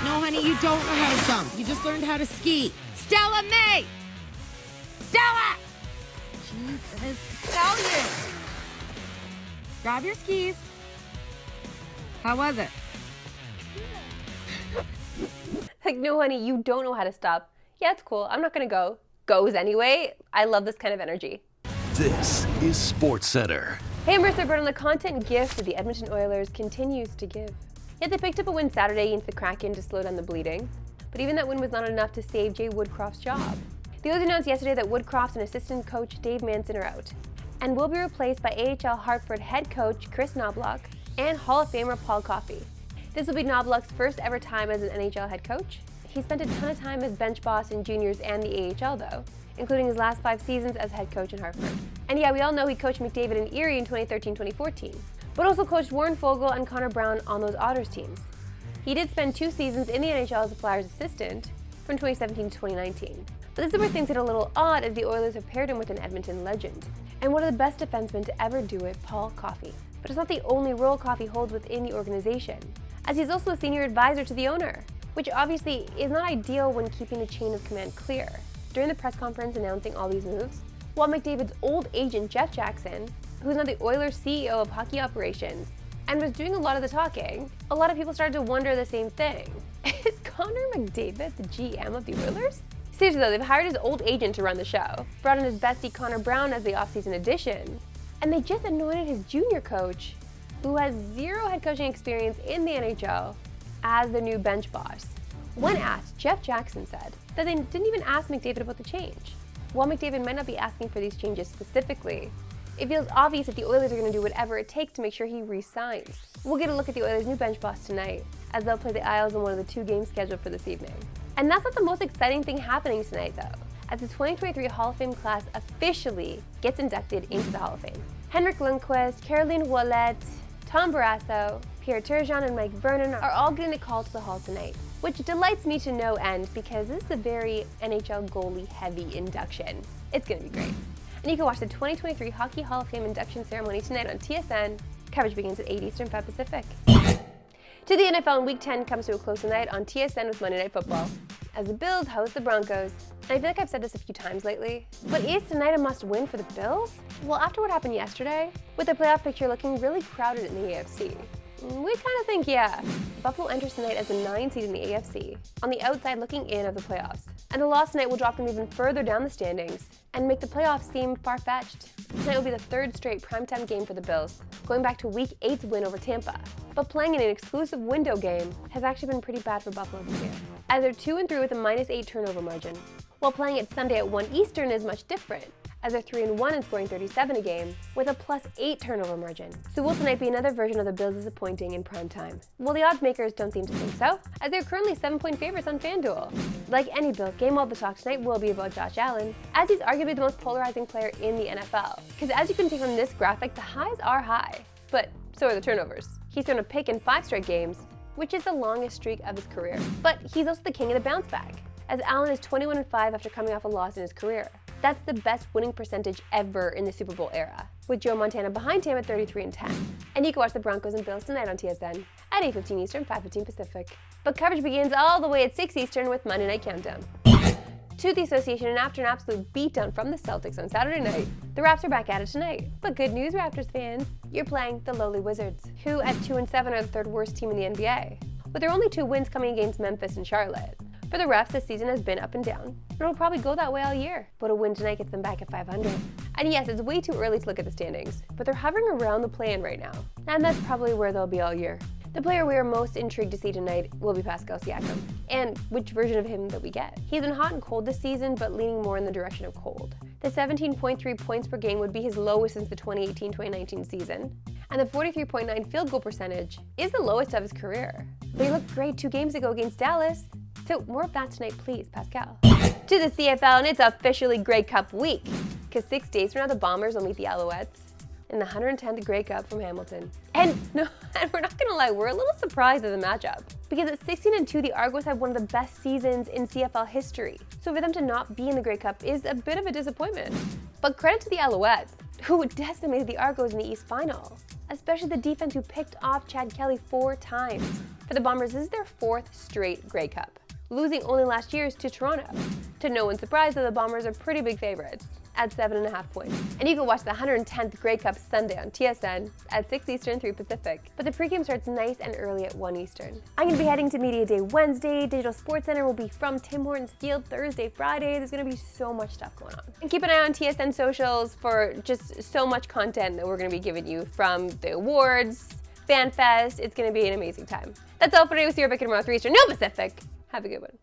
No, honey, you don't know how to jump. You just learned how to ski. Stella May! Stella! Jesus, tell you. Grab your skis. How was it? Like, no, honey, you don't know how to stop. Yeah, it's cool. I'm not gonna go. Goes anyway. I love this kind of energy. This is Sportscentre. Hey, Mercer, but on the content gift the Edmonton Oilers continues to give. Yet they picked up a win Saturday against the Kraken to slow down the bleeding. But even that win was not enough to save Jay Woodcroft's job. The Oilers announced yesterday that Woodcroft and assistant coach Dave Manson are out and will be replaced by AHL Hartford head coach Kris Knoblauch and Hall of Famer Paul Coffey. This will be Knoblauch's first ever time as an NHL head coach. He spent a ton of time as bench boss in juniors and the AHL though, including his last 5 seasons as head coach in Hartford. And yeah, we all know he coached McDavid and Erie in 2013-2014, but also coached Warren Foegele and Connor Brown on those Otters teams. He did spend 2 seasons in the NHL as a Flyers assistant from 2017 to 2019. But this is where things get a little odd as the Oilers have paired him with an Edmonton legend and one of the best defensemen to ever do it, Paul Coffey. But it's not the only role Coffey holds within the organization, as he's also a senior advisor to the owner, which obviously is not ideal when keeping the chain of command clear. During the press conference announcing all these moves, while McDavid's old agent Jeff Jackson, who's now the Oilers CEO of hockey operations, and was doing a lot of the talking, a lot of people started to wonder the same thing. Is Connor McDavid the GM of the Oilers? Seriously though, they've hired his old agent to run the show, brought in his bestie Connor Brown as the offseason addition, and they just anointed his junior coach, who has 0 head coaching experience in the NHL, as their new bench boss. When asked, Jeff Jackson said that they didn't even ask McDavid about the change. While McDavid might not be asking for these changes specifically, it feels obvious that the Oilers are going to do whatever it takes to make sure he re-signs. We'll get a look at the Oilers' new bench boss tonight, as they'll play the Isles in one of the 2 games scheduled for this evening. And that's not the most exciting thing happening tonight though, as the 2023 Hall of Fame class officially gets inducted into the Hall of Fame. Henrik Lundqvist, Caroline Ouellet, Tom Barrasso, Pierre Turgeon, and Mike Vernon are all getting the call to the Hall tonight, which delights me to no end because this is a very NHL goalie-heavy induction. It's going to be great. And you can watch the 2023 Hockey Hall of Fame induction ceremony tonight on TSN. Coverage begins at 8 Eastern, 5 Pacific. To the NFL, and Week 10 comes to a close tonight on TSN with Monday Night Football, as the Bills host the Broncos. And I feel like I've said this a few times lately, but is tonight a must-win for the Bills? Well, after what happened yesterday, with the playoff picture looking really crowded in the AFC, we kind of think, yeah, Buffalo enters tonight as the 9 seed in the AFC, on the outside looking in of the playoffs. And a loss tonight will drop them even further down the standings and make the playoffs seem far-fetched. Tonight will be the 3rd straight primetime game for the Bills, going back to Week 8's win over Tampa. But playing in an exclusive window game has actually been pretty bad for Buffalo this year, as they're 2-3 with a -8 turnover margin, while playing it Sunday at 1 Eastern is much different, as they're 3-1 and scoring 37 a game, with a +8 turnover margin. So will tonight be another version of the Bills disappointing in prime time? Well, the odds makers don't seem to think so, as they're currently 7-point favorites on FanDuel. Like any Bills game, all the talk tonight will be about Josh Allen, as he's arguably the most polarizing player in the NFL. Because as you can see from this graphic, the highs are high, but so are the turnovers. He's thrown a pick in 5 straight games, which is the longest streak of his career. But he's also the king of the bounce back, as Allen is 21-5 after coming off a loss in his career. That's the best winning percentage ever in the Super Bowl era, with Joe Montana behind him at 33-10. And you can watch the Broncos and Bills tonight on TSN at 8:15 Eastern, 5:15 Pacific. But coverage begins all the way at 6 Eastern with Monday Night Countdown. To the association, and after an absolute beatdown from the Celtics on Saturday night, the Raps are back at it tonight. But good news, Raptors fans, you're playing the lowly Wizards, who at 2-7 are the 3rd worst team in the NBA, with their only 2 wins coming against Memphis and Charlotte. For the refs, this season has been up and down, and it'll probably go that way all year. But a win tonight gets them back at 500. And yes, it's way too early to look at the standings, but they're hovering around the play-in right now, and that's probably where they'll be all year. The player we are most intrigued to see tonight will be Pascal Siakam, and which version of him that we get. He's been hot and cold this season, but leaning more in the direction of cold. The 17.3 points per game would be his lowest since the 2018-2019 season, and the 43.9 field goal percentage is the lowest of his career. But he looked great 2 games ago against Dallas. So more of that tonight, please, Pascal. To the CFL, and it's officially Grey Cup week, because 6 days from now, the Bombers will meet the Alouettes in the 110th Grey Cup from Hamilton. And we're not gonna lie, we're a little surprised at the matchup, because at 16-2, the Argos have one of the best seasons in CFL history. So for them to not be in the Grey Cup is a bit of a disappointment. But credit to the Alouettes, who decimated the Argos in the East Final, especially the defense who picked off Chad Kelly 4 times. For the Bombers, this is their 4th straight Grey Cup, losing only last year's to Toronto. To no one's surprise, though, the Bombers are pretty big favorites at 7.5 points. And you can watch the 110th Grey Cup Sunday on TSN at 6 Eastern, 3 Pacific. But the pregame starts nice and early at 1 Eastern. I'm going to be heading to Media Day Wednesday. Digital Sportscentre will be from Tim Hortons Field Thursday, Friday. There's going to be so much stuff going on. And keep an eye on TSN socials for just so much content that we're going to be giving you from the awards, FanFest. It's going to be an amazing time. That's all for today. We'll see you back tomorrow, 3 Eastern, no Pacific. Have a good one.